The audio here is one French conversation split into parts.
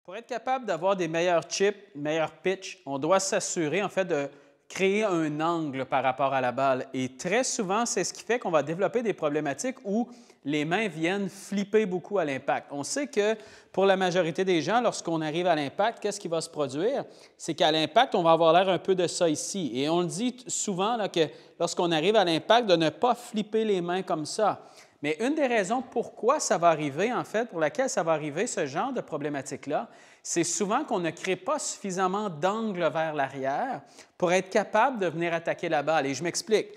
Pour être capable d'avoir des meilleurs chips, meilleurs pitch, on doit s'assurer en fait de créer un angle par rapport à la balle. Et très souvent, c'est ce qui fait qu'on va développer des problématiques où les mains viennent flipper beaucoup à l'impact. On sait que pour la majorité des gens, lorsqu'on arrive à l'impact, qu'est-ce qui va se produire? C'est qu'à l'impact, on va avoir l'air un peu de ça ici. Et on le dit souvent là, que lorsqu'on arrive à l'impact, de ne pas flipper les mains comme ça. Mais une des raisons pourquoi ça va arriver, en fait, pour laquelle ça va arriver, ce genre de problématique-là, c'est souvent qu'on ne crée pas suffisamment d'angle vers l'arrière pour être capable de venir attaquer la balle. Et je m'explique.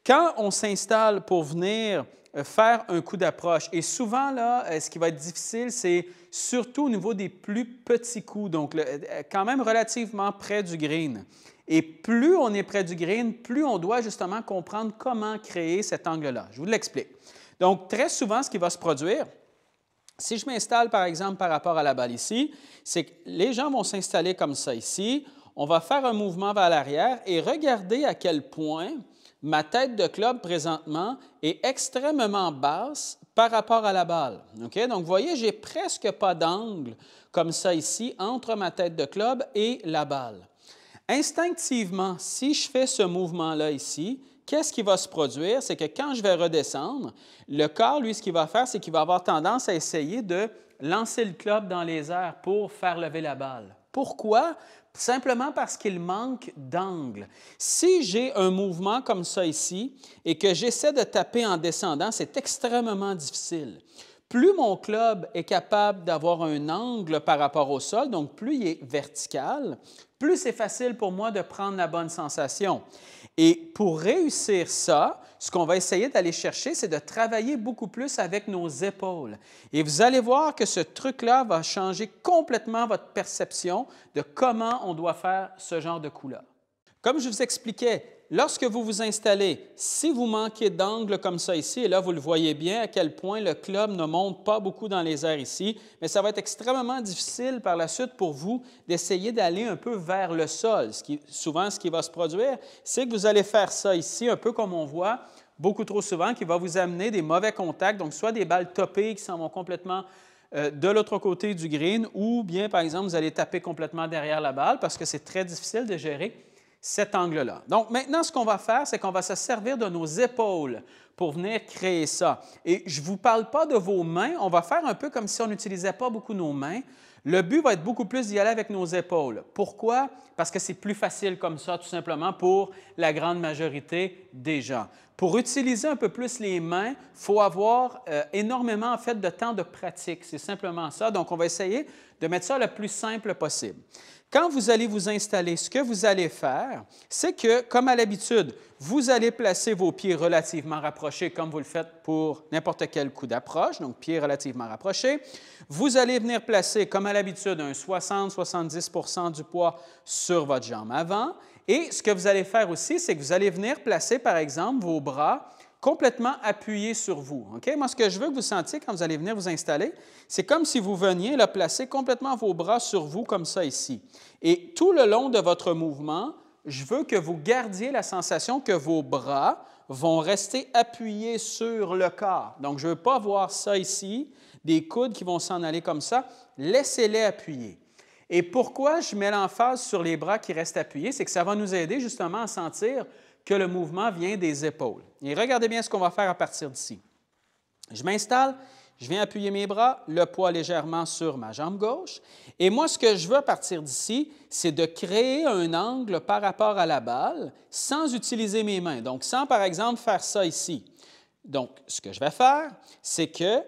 Quand on s'installe pour venir faire un coup d'approche, et souvent, là, ce qui va être difficile, c'est surtout au niveau des plus petits coups, donc quand même relativement près du green. Et plus on est près du green, plus on doit justement comprendre comment créer cet angle-là. Je vous l'explique. Donc, très souvent, ce qui va se produire, si je m'installe, par exemple, par rapport à la balle ici, c'est que les gens vont s'installer comme ça ici. On va faire un mouvement vers l'arrière et regardez à quel point ma tête de club, présentement, est extrêmement basse par rapport à la balle. Okay? Donc, vous voyez, j'ai presque pas d'angle comme ça ici entre ma tête de club et la balle. Instinctivement, si je fais ce mouvement-là ici, qu'est-ce qui va se produire? C'est que quand je vais redescendre, le corps, lui, ce qu'il va faire, c'est qu'il va avoir tendance à essayer de lancer le club dans les airs pour faire lever la balle. Pourquoi? Simplement parce qu'il manque d'angle. Si j'ai un mouvement comme ça ici et que j'essaie de taper en descendant, c'est extrêmement difficile. Plus mon club est capable d'avoir un angle par rapport au sol, donc plus il est vertical, plus c'est facile pour moi de prendre la bonne sensation. Et pour réussir ça, ce qu'on va essayer d'aller chercher, c'est de travailler beaucoup plus avec nos épaules. Et vous allez voir que ce truc-là va changer complètement votre perception de comment on doit faire ce genre de coup-là. Comme je vous expliquais, lorsque vous vous installez, si vous manquez d'angle comme ça ici, et là, vous le voyez bien à quel point le club ne monte pas beaucoup dans les airs ici, mais ça va être extrêmement difficile par la suite pour vous d'essayer d'aller un peu vers le sol. Souvent, ce qui va se produire, c'est que vous allez faire ça ici, un peu comme on voit beaucoup trop souvent, qui va vous amener des mauvais contacts, donc soit des balles topées qui s'en vont complètement de l'autre côté du green, ou bien, par exemple, vous allez taper complètement derrière la balle parce que c'est très difficile de gérer cet angle-là. Donc, maintenant, ce qu'on va faire, c'est qu'on va se servir de nos épaules pour venir créer ça. Et je ne vous parle pas de vos mains, on va faire un peu comme si on n'utilisait pas beaucoup nos mains. Le but va être beaucoup plus d'y aller avec nos épaules. Pourquoi? Parce que c'est plus facile comme ça, tout simplement, pour la grande majorité des gens. Pour utiliser un peu plus les mains, il faut avoir énormément, en fait, de temps de pratique. C'est simplement ça. Donc, on va essayer de mettre ça le plus simple possible. Quand vous allez vous installer, ce que vous allez faire, c'est que, comme à l'habitude, vous allez placer vos pieds relativement rapprochés, comme vous le faites pour n'importe quel coup d'approche, donc pieds relativement rapprochés. Vous allez venir placer, comme à l'habitude, un 60-70 du poids sur votre jambe avant. Et ce que vous allez faire aussi, c'est que vous allez venir placer, par exemple, vos bras complètement appuyés sur vous. Okay? Moi, ce que je veux que vous sentiez quand vous allez venir vous installer, c'est comme si vous veniez là, placer complètement vos bras sur vous, comme ça ici. Et tout le long de votre mouvement, je veux que vous gardiez la sensation que vos bras vont rester appuyés sur le corps. Donc, je ne veux pas voir ça ici, des coudes qui vont s'en aller comme ça. Laissez-les appuyer. Et pourquoi je mets l'emphase sur les bras qui restent appuyés? C'est que ça va nous aider justement à sentir que le mouvement vient des épaules. Et regardez bien ce qu'on va faire à partir d'ici. Je m'installe, je viens appuyer mes bras, le poids légèrement sur ma jambe gauche. Et moi, ce que je veux à partir d'ici, c'est de créer un angle par rapport à la balle sans utiliser mes mains. Donc, sans, par exemple, faire ça ici. Donc, ce que je vais faire, c'est que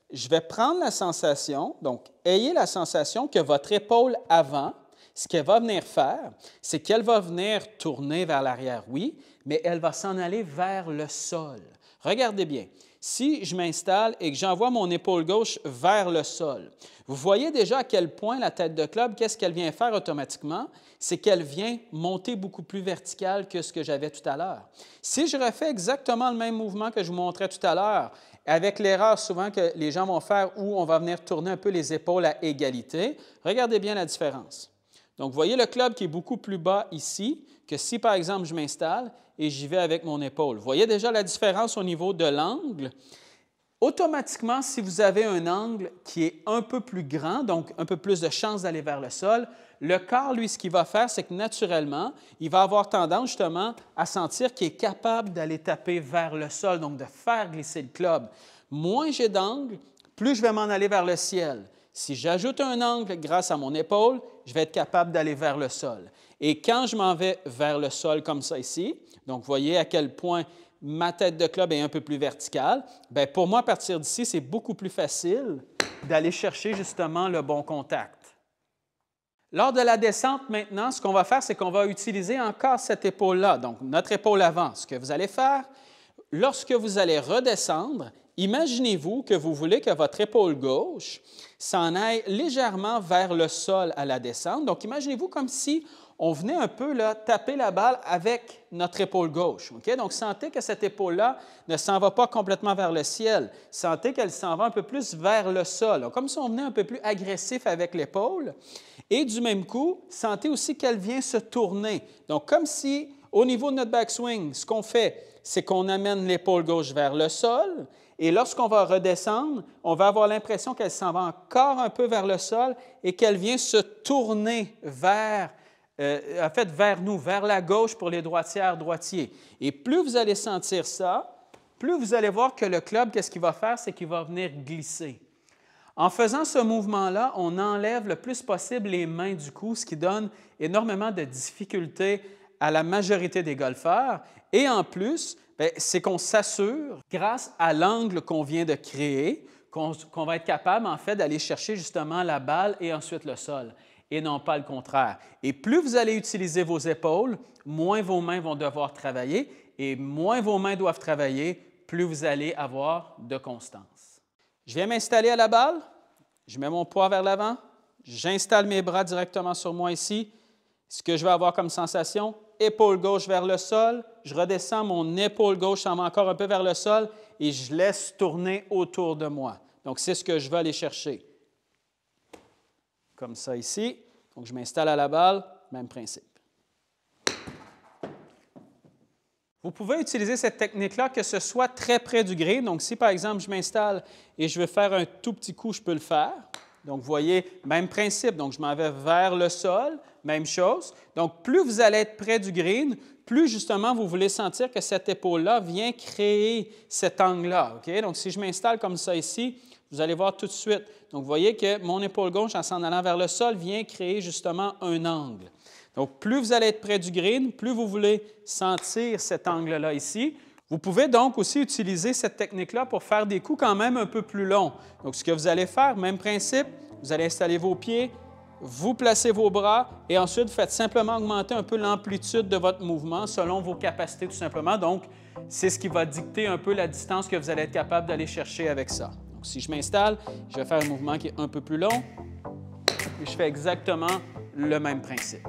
je vais prendre la sensation, donc, ayez la sensation que votre épaule avant, ce qu'elle va venir faire, c'est qu'elle va venir tourner vers l'arrière, oui, mais elle va s'en aller vers le sol. Regardez bien. Si je m'installe et que j'envoie mon épaule gauche vers le sol, vous voyez déjà à quel point la tête de club, qu'est-ce qu'elle vient faire automatiquement? C'est qu'elle vient monter beaucoup plus verticale que ce que j'avais tout à l'heure. Si je refais exactement le même mouvement que je vous montrais tout à l'heure, avec l'erreur souvent que les gens vont faire où on va venir tourner un peu les épaules à égalité, regardez bien la différence. Donc, vous voyez le club qui est beaucoup plus bas ici que si, par exemple, je m'installe et j'y vais avec mon épaule. Vous voyez déjà la différence au niveau de l'angle. Automatiquement, si vous avez un angle qui est un peu plus grand, donc un peu plus de chance d'aller vers le sol, le corps, lui, ce qu'il va faire, c'est que naturellement, il va avoir tendance justement à sentir qu'il est capable d'aller taper vers le sol, donc de faire glisser le club. Moins j'ai d'angle, plus je vais m'en aller vers le ciel. Si j'ajoute un angle grâce à mon épaule, je vais être capable d'aller vers le sol. Et quand je m'en vais vers le sol comme ça ici, donc vous voyez à quel point ma tête de club est un peu plus verticale, bien, pour moi, à partir d'ici, c'est beaucoup plus facile d'aller chercher justement le bon contact. Lors de la descente maintenant, ce qu'on va faire, c'est qu'on va utiliser encore cette épaule-là, donc notre épaule avant. Ce que vous allez faire, lorsque vous allez redescendre, imaginez-vous que vous voulez que votre épaule gauche s'en aille légèrement vers le sol à la descente. Donc, imaginez-vous comme si on venait un peu là, taper la balle avec notre épaule gauche. Okay? Donc, sentez que cette épaule-là ne s'en va pas complètement vers le ciel. Sentez qu'elle s'en va un peu plus vers le sol. Donc, comme si on venait un peu plus agressif avec l'épaule. Et du même coup, sentez aussi qu'elle vient se tourner. Donc, comme si, au niveau de notre backswing, ce qu'on fait, c'est qu'on amène l'épaule gauche vers le sol. Et lorsqu'on va redescendre, on va avoir l'impression qu'elle s'en va encore un peu vers le sol et qu'elle vient se tourner vers vers nous, vers la gauche pour les droitières, droitiers. Et plus vous allez sentir ça, plus vous allez voir que le club, qu'est-ce qu'il va faire? C'est qu'il va venir glisser. En faisant ce mouvement-là, on enlève le plus possible les mains du cou, ce qui donne énormément de difficultés à la majorité des golfeurs. Et en plus, c'est qu'on s'assure, grâce à l'angle qu'on vient de créer, qu'on va être capable, en fait, d'aller chercher justement la balle et ensuite le sol, et non pas le contraire. Et plus vous allez utiliser vos épaules, moins vos mains vont devoir travailler, et moins vos mains doivent travailler, plus vous allez avoir de constance. Je viens m'installer à la balle, je mets mon poids vers l'avant, j'installe mes bras directement sur moi ici. Ce que je vais avoir comme sensation, épaule gauche vers le sol, je redescends, mon épaule gauche s'en va encore un peu vers le sol et je laisse tourner autour de moi. Donc, c'est ce que je vais aller chercher. Comme ça ici. Donc, je m'installe à la balle, même principe. Vous pouvez utiliser cette technique-là que ce soit très près du green. Donc, si par exemple, je m'installe et je veux faire un tout petit coup, je peux le faire. Donc, vous voyez, même principe. Donc, je m'en vais vers le sol, même chose. Donc, plus vous allez être près du green, plus justement vous voulez sentir que cette épaule-là vient créer cet angle-là. Okay? Donc, si je m'installe comme ça ici, vous allez voir tout de suite. Donc, vous voyez que mon épaule gauche, en s'en allant vers le sol, vient créer justement un angle. Donc, plus vous allez être près du green, plus vous voulez sentir cet angle-là ici. Vous pouvez donc aussi utiliser cette technique-là pour faire des coups quand même un peu plus longs. Donc, ce que vous allez faire, même principe, vous allez installer vos pieds, vous placez vos bras et ensuite, faites simplement augmenter un peu l'amplitude de votre mouvement selon vos capacités tout simplement. Donc, c'est ce qui va dicter un peu la distance que vous allez être capable d'aller chercher avec ça. Donc, si je m'installe, je vais faire un mouvement qui est un peu plus long et je fais exactement le même principe.